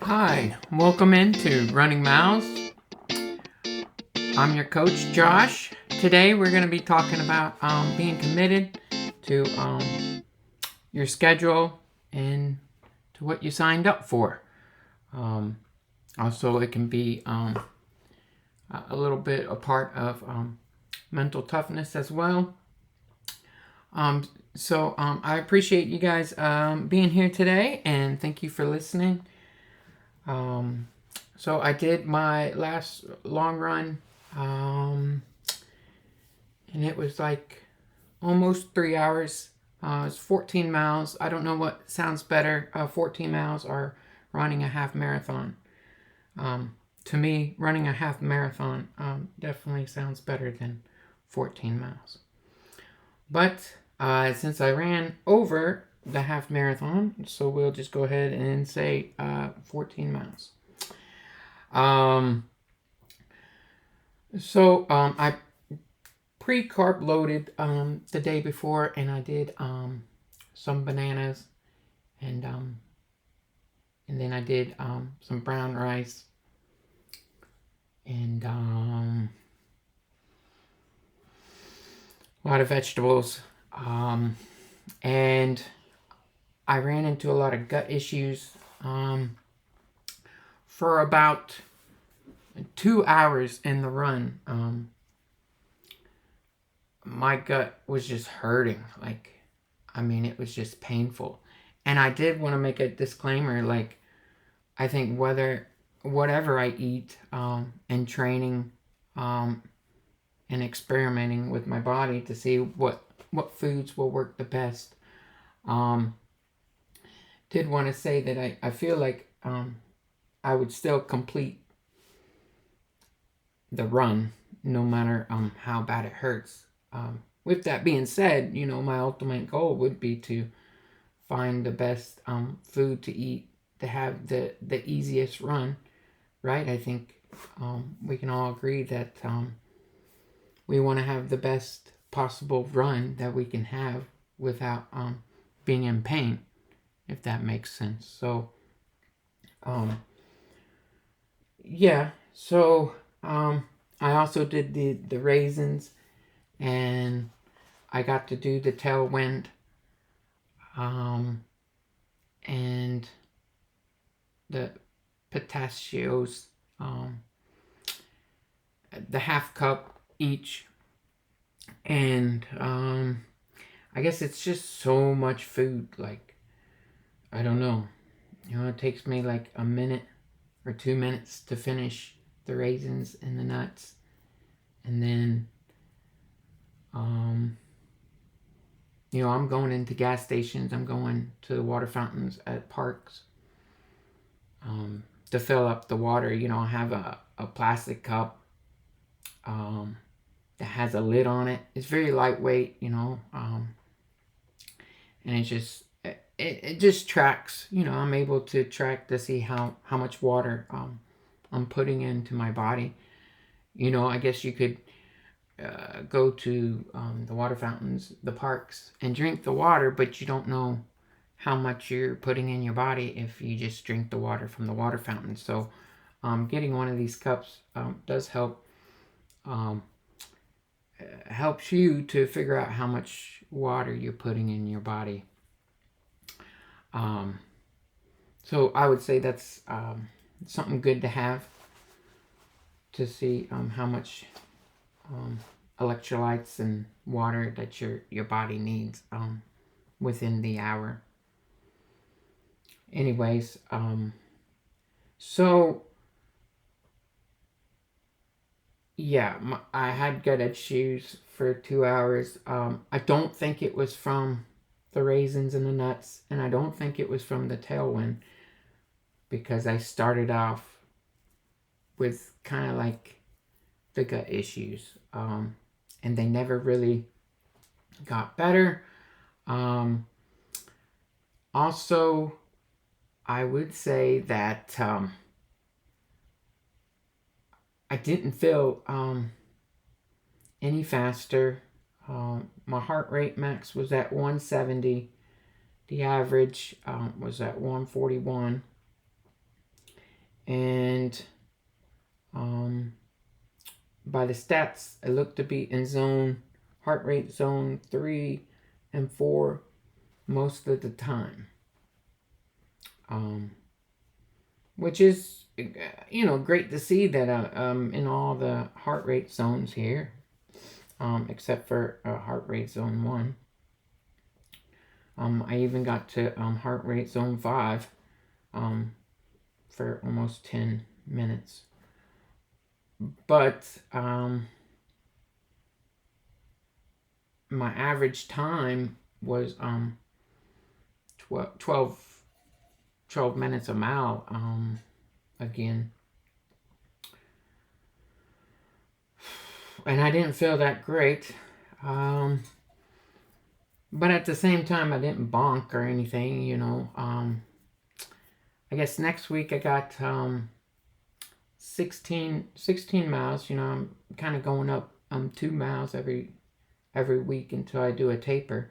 Hi, welcome into Running Miles. I'm your coach, Josh. Today we're going to be talking about being committed to your schedule and to what you signed up for. Um, Also, it can be a little bit a part of mental toughness as well. I appreciate you guys being here today, and thank you for listening. So I did my last long run, and it was like almost 3 hours. It's 14 miles. I don't know what sounds better, 14 miles or running a half marathon. To me, running a half marathon definitely sounds better than 14 miles. But since I ran over the half marathon, so we'll just go ahead and say 14 miles. Um, I pre-carb loaded the day before, and I did some bananas, and then I did some brown rice, and a lot of vegetables, and I ran into a lot of gut issues for about 2 hours in the run. My gut was just hurting. It was just painful. And I did want to make a disclaimer. I think whatever I eat, and training, and experimenting with my body to see what foods will work the best. Did want to say that I feel like I would still complete the run no matter how bad it hurts. With that being said, my ultimate goal would be to find the best food to eat to have the easiest run, right? I think we can all agree that we want to have the best possible run that we can have without being in pain, if that makes sense. So, yeah. So, I also did the raisins, and I got to do the tailwind, and the pistachios, the half cup each, and I guess it's just so much food. I don't know. It takes me like a minute or 2 minutes to finish the raisins and the nuts, and then I'm going into gas stations. I'm going to the water fountains at parks to fill up the water. I have a plastic cup that has a lid on it. It's very lightweight, and it just tracks. I'm able to track to see how much water I'm putting into my body. I guess you could go to the water fountains, the parks, and drink the water, but you don't know how much you're putting in your body if you just drink the water from the water fountain. So, getting one of these cups does help. Helps you to figure out how much water you're putting in your body. So I would say that's something good to have to see how much electrolytes and water that your body needs within the hour. Anyways, so yeah, I had gut issues for 2 hours. I don't think it was from the raisins and the nuts, and I don't think it was from the tailwind, because I started off with kind of like the gut issues, and they never really got better. Also, I would say that I didn't feel any faster. My heart rate max was at 170. The average was at 141. And by the stats, I look to be in heart rate zone 3 and 4 most of the time. Which is, great to see that I'm in all the heart rate zones here, except for heart rate zone 1. I even got to heart rate zone 5 for almost 10 minutes. But my average time was 12 minutes a mile again. And I didn't feel that great. But at the same time, I didn't bonk or anything, I guess next week I got 16 miles. I'm kind of going up 2 miles every week until I do a taper.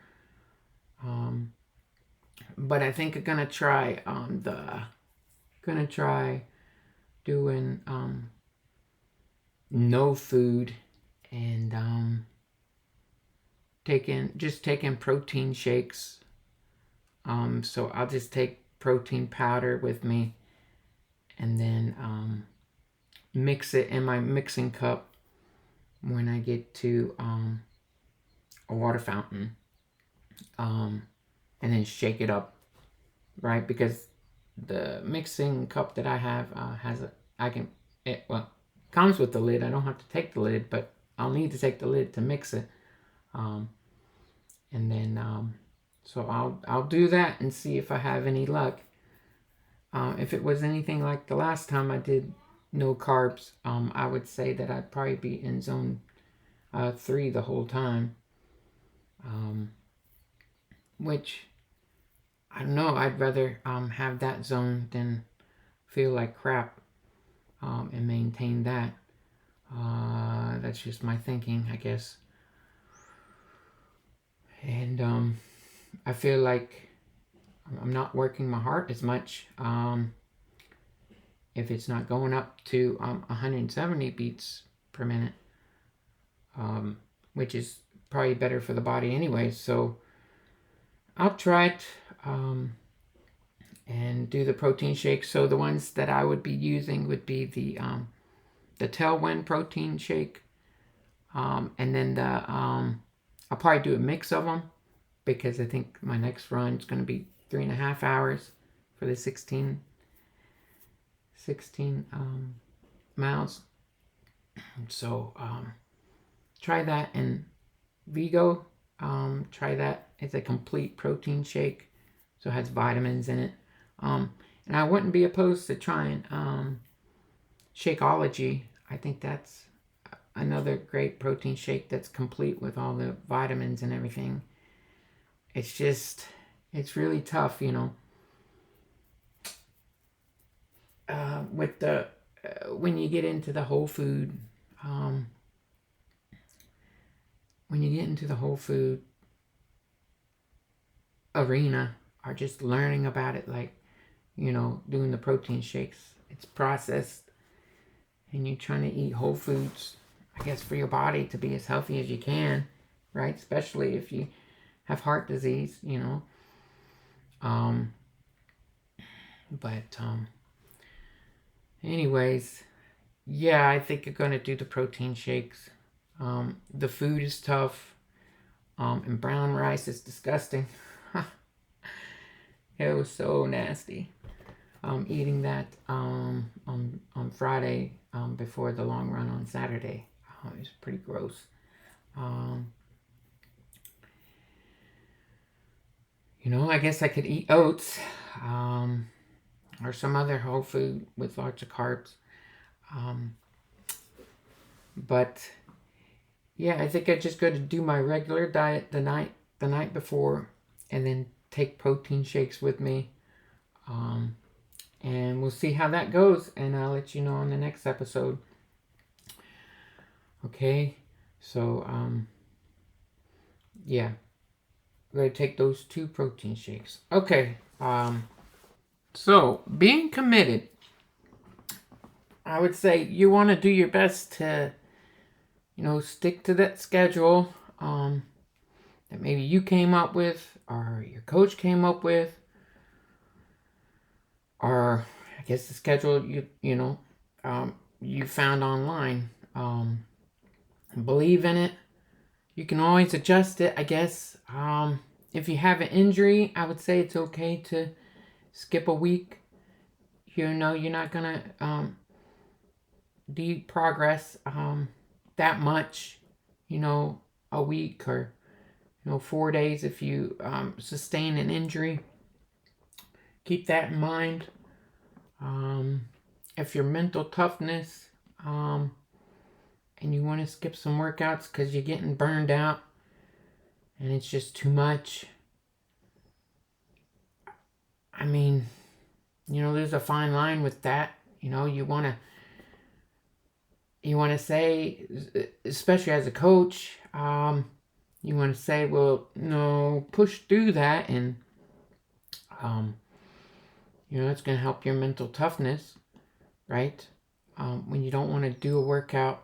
But I think I'm gonna try doing no food and taking protein shakes. So I'll just take protein powder with me and then mix it in my mixing cup when I get to a water fountain, and then shake it up, right? Because the mixing cup that I have comes with the lid. I don't have to take the lid, but I'll need to take the lid to mix it. And then so I'll do that and see if I have any luck. If it was anything like the last time I did no carbs, I would say that I'd probably be in zone 3 the whole time. Which, I don't know, I'd rather have that zone than feel like crap and maintain that. That's just my thinking, I guess. And I feel like I'm not working my heart as much. If it's not going up to 170 beats per minute, which is probably better for the body anyway. So I'll try it and do the protein shakes. So the ones that I would be using would be the Tailwind protein shake, and then I'll probably do a mix of them because I think my next run is going to be 3.5 hours for the 16 miles. So try that. And Vigo, try that. It's a complete protein shake, so it has vitamins in it. And I wouldn't be opposed to trying Shakeology. I think that's another great protein shake that's complete with all the vitamins and everything. It's really tough, with the when you get into the whole food arena, or just learning about it, like doing the protein shakes. It's processed, and you're trying to eat whole foods, I guess, for your body to be as healthy as you can, right? Especially if you have heart disease, But anyways, yeah, I think I'm gonna do the protein shakes. The food is tough, and brown rice is disgusting. It was so nasty. Eating that on Friday before the long run on Saturday. It was pretty gross. I guess I could eat oats or some other whole food with lots of carbs. But yeah, I think I just got to do my regular diet the night before, and then take protein shakes with me. And we'll see how that goes, and I'll let you know on the next episode. Okay, so yeah, I'm gonna take those 2 protein shakes. Okay, so being committed I would say you want to do your best to, stick to that schedule that maybe you came up with or your coach came up with, or I guess the schedule you found online. Believe in it. You can always adjust it, I guess. If you have an injury, I would say it's okay to skip a week. You're not gonna progress that much, a week or 4 days if you sustain an injury. Keep that in mind. If your mental toughness and you want to skip some workouts because you're getting burned out and it's just too much, I mean, there's a fine line with that. You want to say, especially as a coach, you want to say, well, no, push through that, and it's going to help your mental toughness, right? When you don't want to do a workout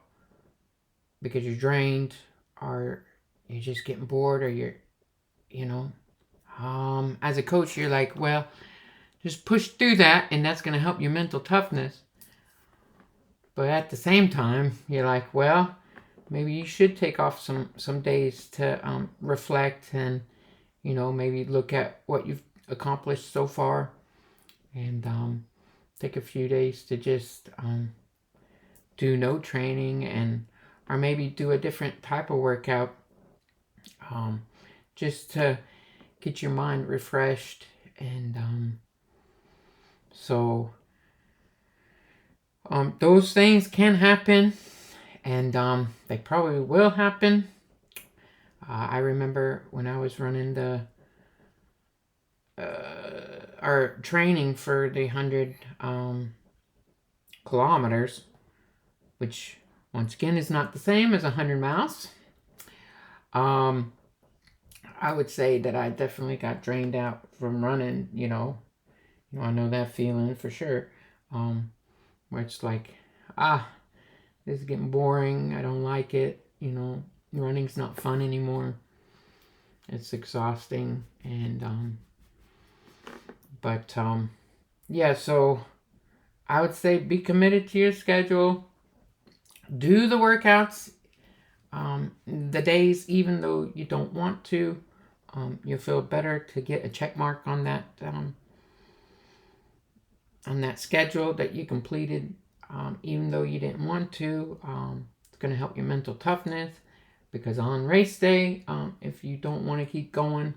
because you're drained or you're just getting bored, or you're, as a coach, you're like, well, just push through that, and that's going to help your mental toughness. But at the same time, you're like, well, maybe you should take off some days to reflect and, maybe look at what you've accomplished so far, and take a few days to just do no training, or maybe do a different type of workout, just to get your mind refreshed. And so those things can happen, and they probably will happen. I remember when I was running our training for the 100 kilometers, which once again is not the same as 100 miles. I would say that I definitely got drained out from running. I know that feeling for sure. Where it's like, this is getting boring. I don't like it. Running's not fun anymore. It's exhausting. And yeah, so I would say be committed to your schedule. Do the workouts the days, even though you don't want to. You'll feel better to get a check mark on that schedule that you completed, even though you didn't want to. It's going to help your mental toughness, because on race day, if you don't want to keep going,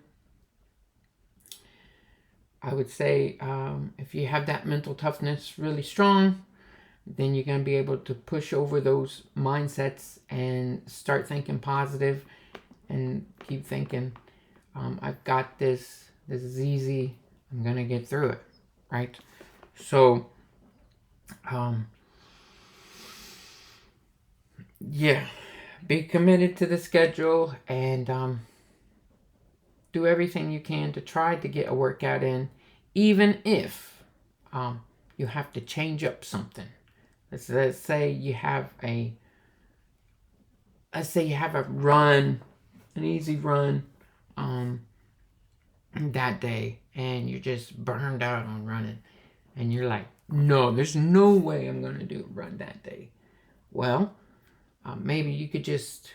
I would say if you have that mental toughness really strong, then you're going to be able to push over those mindsets and start thinking positive and keep thinking, I've got this. This is easy. I'm going to get through it, right? So, yeah, be committed to the schedule, and do everything you can to try to get a workout in, even if you have to change up something. Let's say you have a run, an easy run that day, and you're just burned out on running, and you're like, no, there's no way I'm going to do a run that day. Well, maybe you could just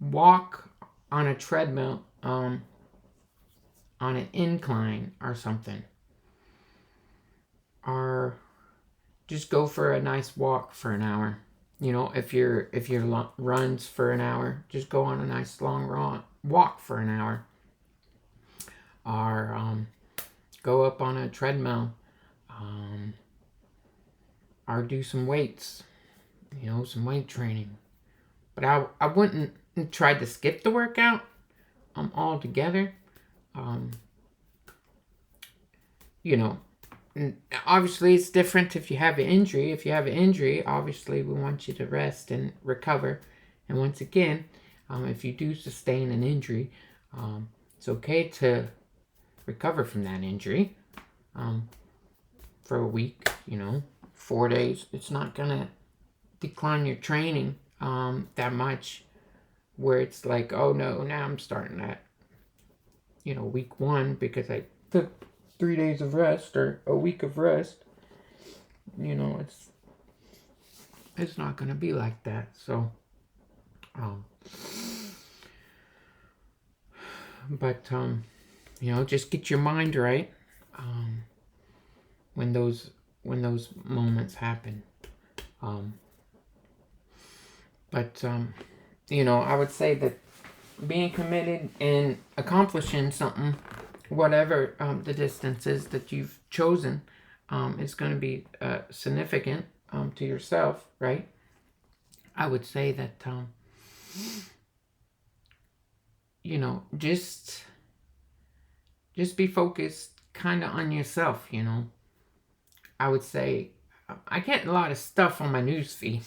walk on a treadmill on an incline or something, or just go for a nice walk for an hour. If your runs for an hour, just go on a nice long walk for an hour, or go up on a treadmill, or do some weights, some weight training. But I wouldn't try to skip the workout altogether. Obviously it's different if you have an injury. If you have an injury, obviously we want you to rest and recover. And once again, if you do sustain an injury, it's okay to recover from that injury for a week, 4 days. It's not going to decline your training that much where it's like, oh no, now I'm starting at, week 1 because I took 3 days of rest or a week of rest. It's not going to be like that. So, but just get your mind right when those moments happen. But I would say that being committed and accomplishing something, whatever the distance is that you've chosen, is going to be significant to yourself, right? I would say that just be focused kind of on yourself. I would say I get a lot of stuff on my news feed.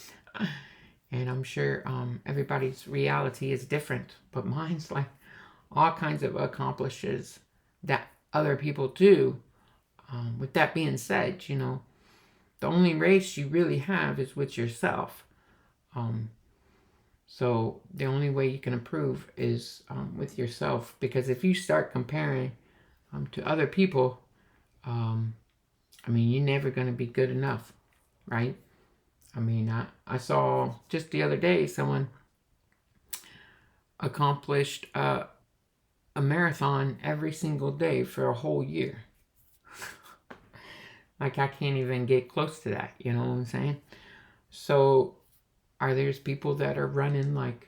And I'm sure everybody's reality is different, but mine's like all kinds of accomplishes that other people do. With that being said, the only race you really have is with yourself. So the only way you can improve is with yourself, because if you start comparing to other people, you're never going to be good enough, right? I saw just the other day someone accomplished a marathon every single day for a whole year. Like, I can't even get close to that, you know what I'm saying? So, are there people that are running like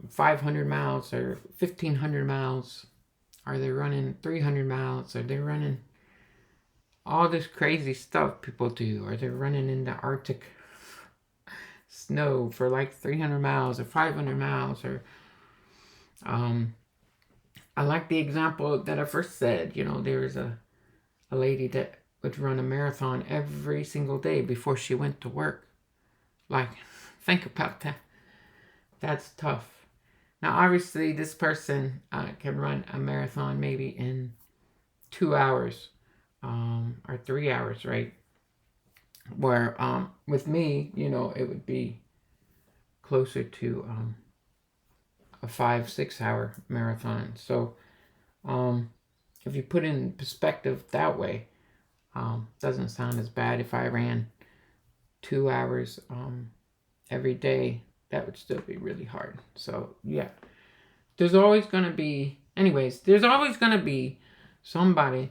500 miles or 1,500 miles? Are they running 300 miles? Are they running all this crazy stuff people do? Are they running in the Arctic snow for like 300 miles or 500 miles? Or I like the example that I first said. There was a lady that would run a marathon every single day before she went to work. Like, think about that. That's tough. Now, obviously, this person can run a marathon maybe in 2 hours or 3 hours, right? Where with me, it would be closer to a 5-6 hour marathon. So if you put it in perspective that way, doesn't sound as bad. If I ran 2 hours every day, that would still be really hard. So yeah, there's always going to be somebody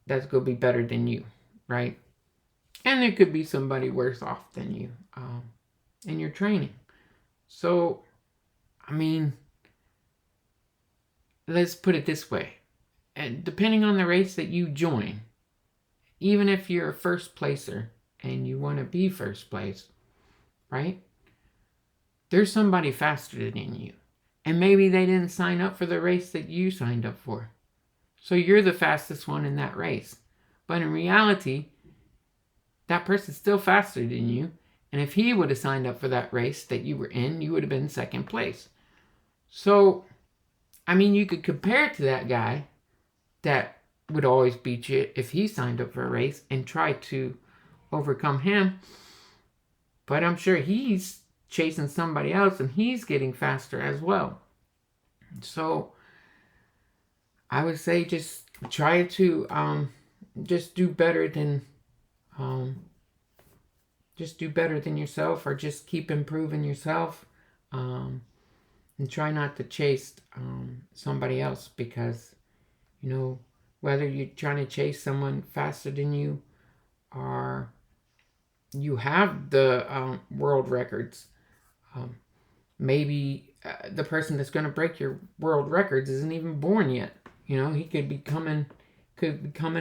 that's going to be better than you, right? And there could be somebody worse off than you in your training. So, let's put it this way. And depending on the race that you join, even if you're a first placer and you want to be first place, right? There's somebody faster than you. And maybe they didn't sign up for the race that you signed up for. So you're the fastest one in that race. But in reality, that person's still faster than you. And if he would have signed up for that race that you were in, you would have been second place. So, you could compare it to that guy that would always beat you if he signed up for a race and try to overcome him. But I'm sure he's chasing somebody else and he's getting faster as well. So I would say just try to just do better than yourself, or just keep improving yourself, and try not to chase somebody else, because whether you're trying to chase someone faster than you, or you have the world records, maybe the person that's going to break your world records isn't even born yet. He could be coming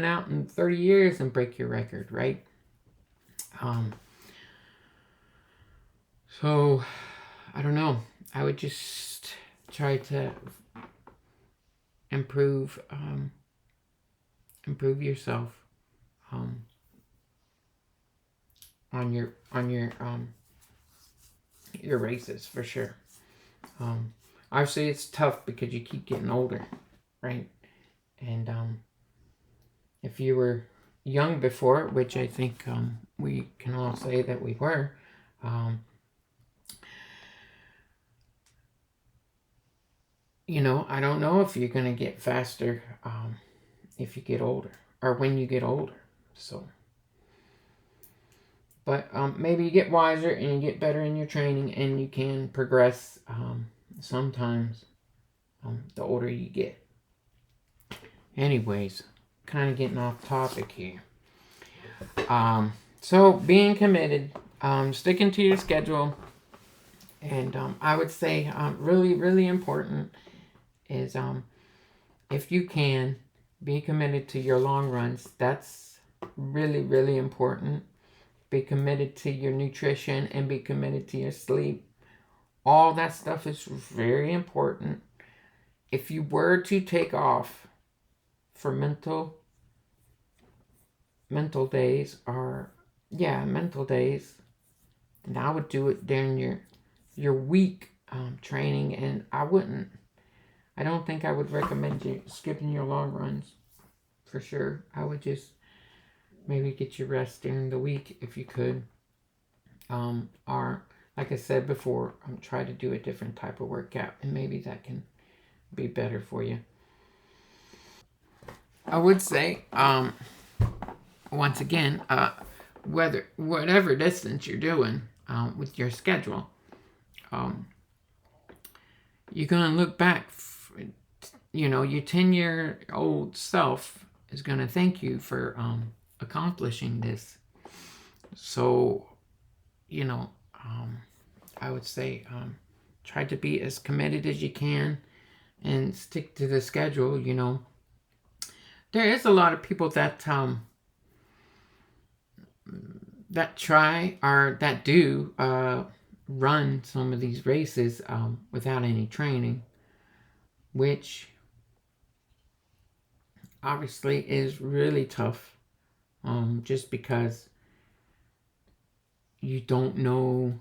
out in 30 years and break your record, right? So I don't know. I would just try to improve yourself on your races, for sure. Obviously it's tough because you keep getting older, right? And if you were young before, which I think we can all say that we were. Um, I don't know if you're going to get faster if you get older or when you get older. So, but maybe you get wiser and you get better in your training and you can progress sometimes the older you get. Anyways, kind of getting off topic here. So being committed, sticking to your schedule, and I would say really, really important is if you can be committed to your long runs. That's really, really important. Be committed to your nutrition and be committed to your sleep. All that stuff is very important. If you were to take off for mental days or mental days, and I would do it during your week training, and I don't think I would recommend you skipping your long runs for sure. I would just maybe get your rest during the week if you could, or like I said before, try to do a different type of workout, and maybe that can be better for you. I would say, once again, whatever distance you're doing with your schedule, um, you're gonna look back. Your 10-year-old self is gonna thank you for accomplishing this. So, I would say try to be as committed as you can and stick to the schedule. There is a lot of people that try or that do run some of these races without any training, which obviously is really tough, just because you don't know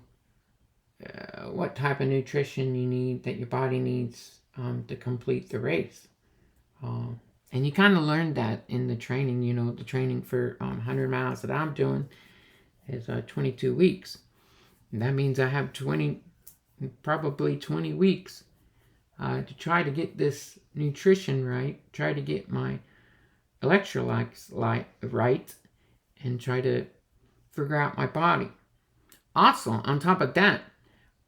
what type of nutrition you need, that your body needs to complete the race. And you kind of learned that in the training. The training for 100 miles that I'm doing is 22 weeks. And that means I have probably 20 weeks to try to get this nutrition right, try to get my electrolytes right, and try to figure out my body. Also, on top of that,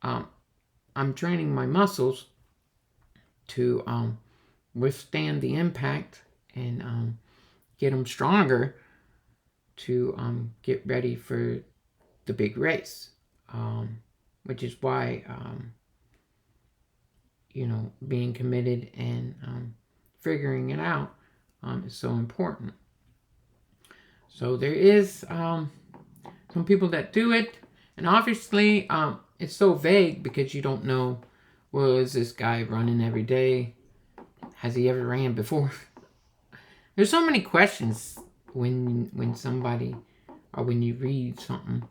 I'm training my muscles to withstand the impact and get them stronger to get ready for the big race, which is why being committed and figuring it out is so important. So there is some people that do it, and obviously it's so vague because you don't know, well, is this guy running every day? Has he ever ran before? There's so many questions when somebody, or when you read something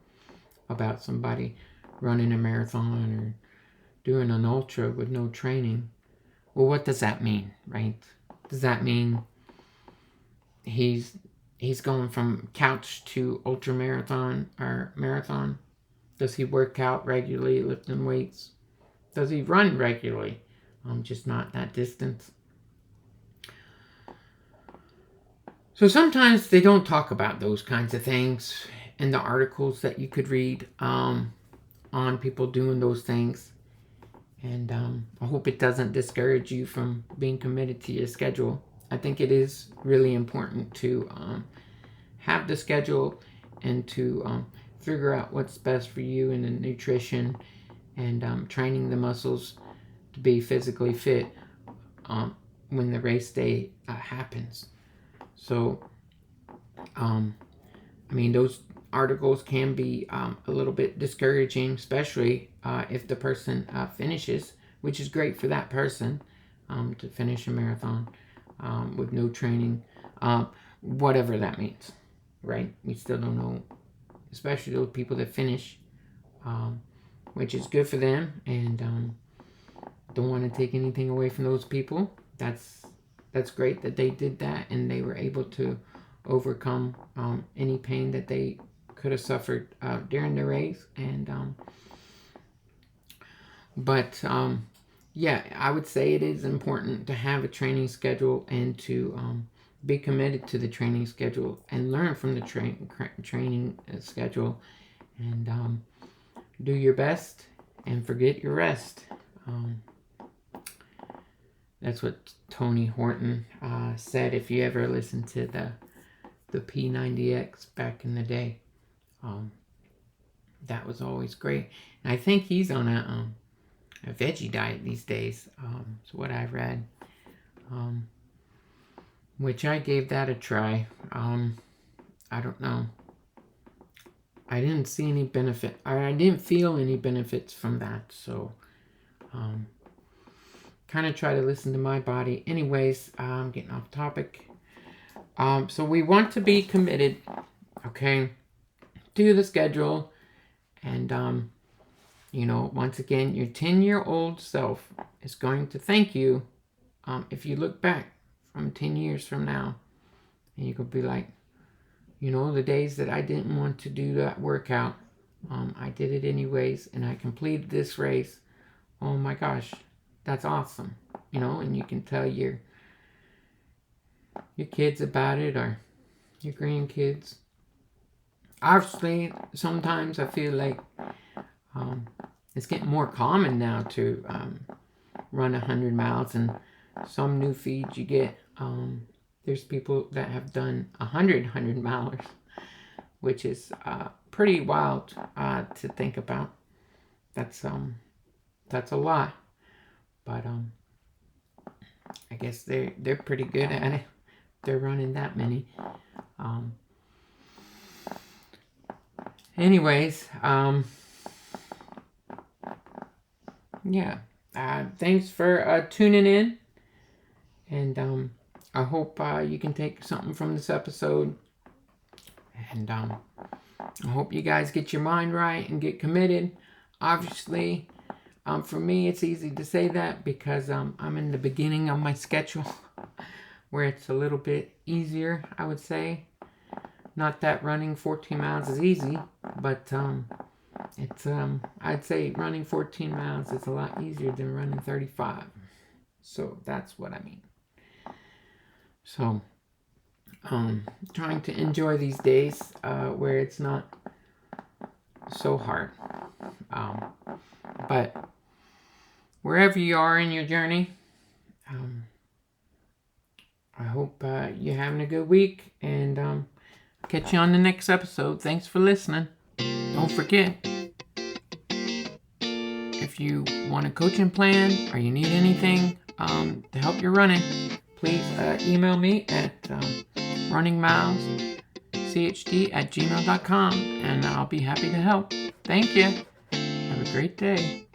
about somebody running a marathon or doing an ultra with no training. Well, what does that mean, right? Does that mean he's going from couch to ultra marathon or marathon? Does he work out regularly, lifting weights? Does he run regularly? Just not that distance. So sometimes they don't talk about those kinds of things in the articles that you could read on people doing those things. And I hope it doesn't discourage you from being committed to your schedule. I think it is really important to have the schedule and to figure out what's best for you in the nutrition and training the muscles to be physically fit when the race day happens. So, those articles can be a little bit discouraging, especially if the person finishes, which is great for that person to finish a marathon with no training, whatever that means, right? We still don't know, especially those people that finish, which is good for them, and don't want to take anything away from those people. That's great that they did that and they were able to overcome any pain that they could have suffered during the race. And yeah, I would say it is important to have a training schedule and to be committed to the training schedule and learn from the training schedule, and do your best and forget your rest. That's what Tony Horton said, if you ever listened to the P90X back in the day. That was always great. And I think he's on a veggie diet these days. Is what I read. Which I gave that a try. I don't know. I didn't see any benefit. I didn't feel any benefits from that. So, kind of try to listen to my body. Anyways, I'm getting off topic. So we want to be committed, okay, to the schedule. And, once again, your 10-year-old self is going to thank you if you look back from 10 years from now. And you could be like, the days that I didn't want to do that workout, I did it anyways, and I completed this race. Oh my gosh, that's awesome. And you can tell your kids about it, or your grandkids. Obviously, sometimes I feel like it's getting more common now to run 100 miles, and some new feeds you get, there's people that have done 100 milers, which is pretty wild to think about. That's a lot, but I guess they're pretty good at it. They're running that many. Anyways, yeah. Thanks for tuning in, and I hope you can take something from this episode, and I hope you guys get your mind right and get committed. Obviously, for me, it's easy to say that because I'm in the beginning of my schedule where it's a little bit easier, I would say. Not that running 14 miles is easy, but it's I'd say running 14 miles is a lot easier than running 35. So that's what I mean. So trying to enjoy these days where it's not so hard. But wherever you are in your journey, I hope you're having a good week, and catch you on the next episode. Thanks for listening. Don't forget, if you want a coaching plan or you need anything to help your running, please email me at runningmileschd@gmail.com, and I'll be happy to help. Thank you. Have a great day.